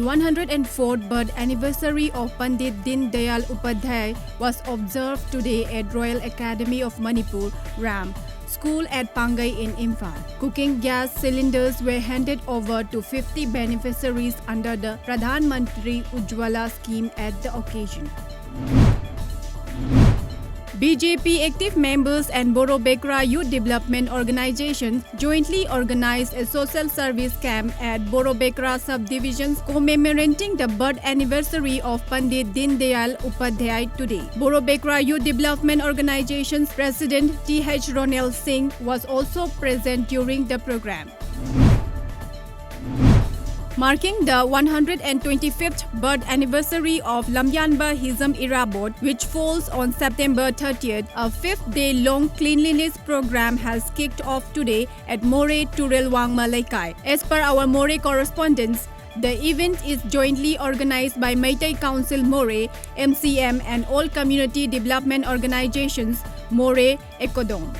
104th birth anniversary of Pandit Din Dayal Upadhyay was observed today at Royal Academy of Manipur, RAM, school at Pangai in Imphal. Cooking gas cylinders were handed over to 50 beneficiaries under the Pradhan Mantri Ujjwala scheme at the occasion. BJP active members and Borobekra Youth Development Organization jointly organized a social service camp at Borobekra subdivisions commemorating the birth anniversary of Pandit Din Dayal Upadhyay today. Borobekra Youth Development Organization's President T.H. Ronel Singh was also present during the program. Marking the 125th birth anniversary of Lamyanba Hizam Irabot, which falls on September 30th, a 5-day-long cleanliness program has kicked off today at More Turelwang Malaikai. As per our More correspondents, the event is jointly organized by Meitei Council More, MCM and all community development organizations, More Ekodong.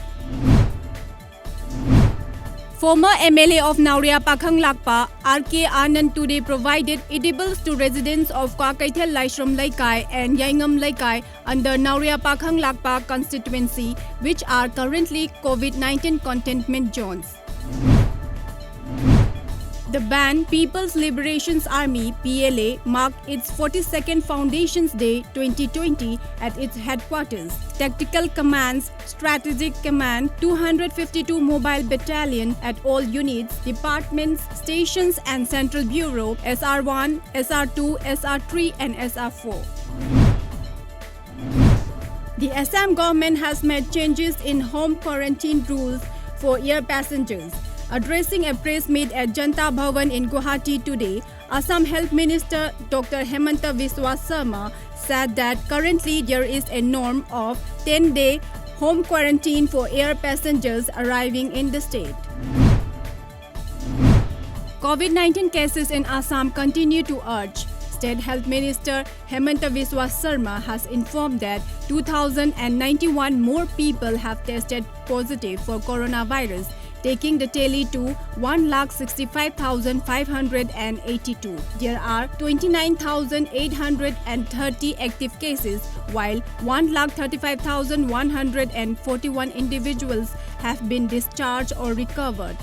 Former MLA of Nauria Pakhang Lakpa, R.K. Anand today provided edibles to residents of Kwakaithel Laishram Laikai and Yaingam Laikai under Nauria Pakhang Lakpa constituency, which are currently COVID-19 containment zones. The band People's Liberations Army (PLA) marked its 42nd Foundations Day 2020 at its headquarters. Tactical Command's Strategic Command 252 Mobile Battalion at all units, departments, stations and Central Bureau SR1, SR2, SR3 and SR4. The Assam government has made changes in home quarantine rules for air passengers. Addressing a press meet at Janta Bhavan in Guwahati today, Assam Health Minister Dr. Hemanta Biswa Sarma said that currently there is a norm of 10-day home quarantine for air passengers arriving in the state. COVID-19 cases in Assam continue to urge. State Health Minister Hemanta Biswa Sarma has informed that 2,091 more people have tested positive for coronavirus, taking the tally to 1,65,582. There are 29,830 active cases, while 1,35,141 individuals have been discharged or recovered.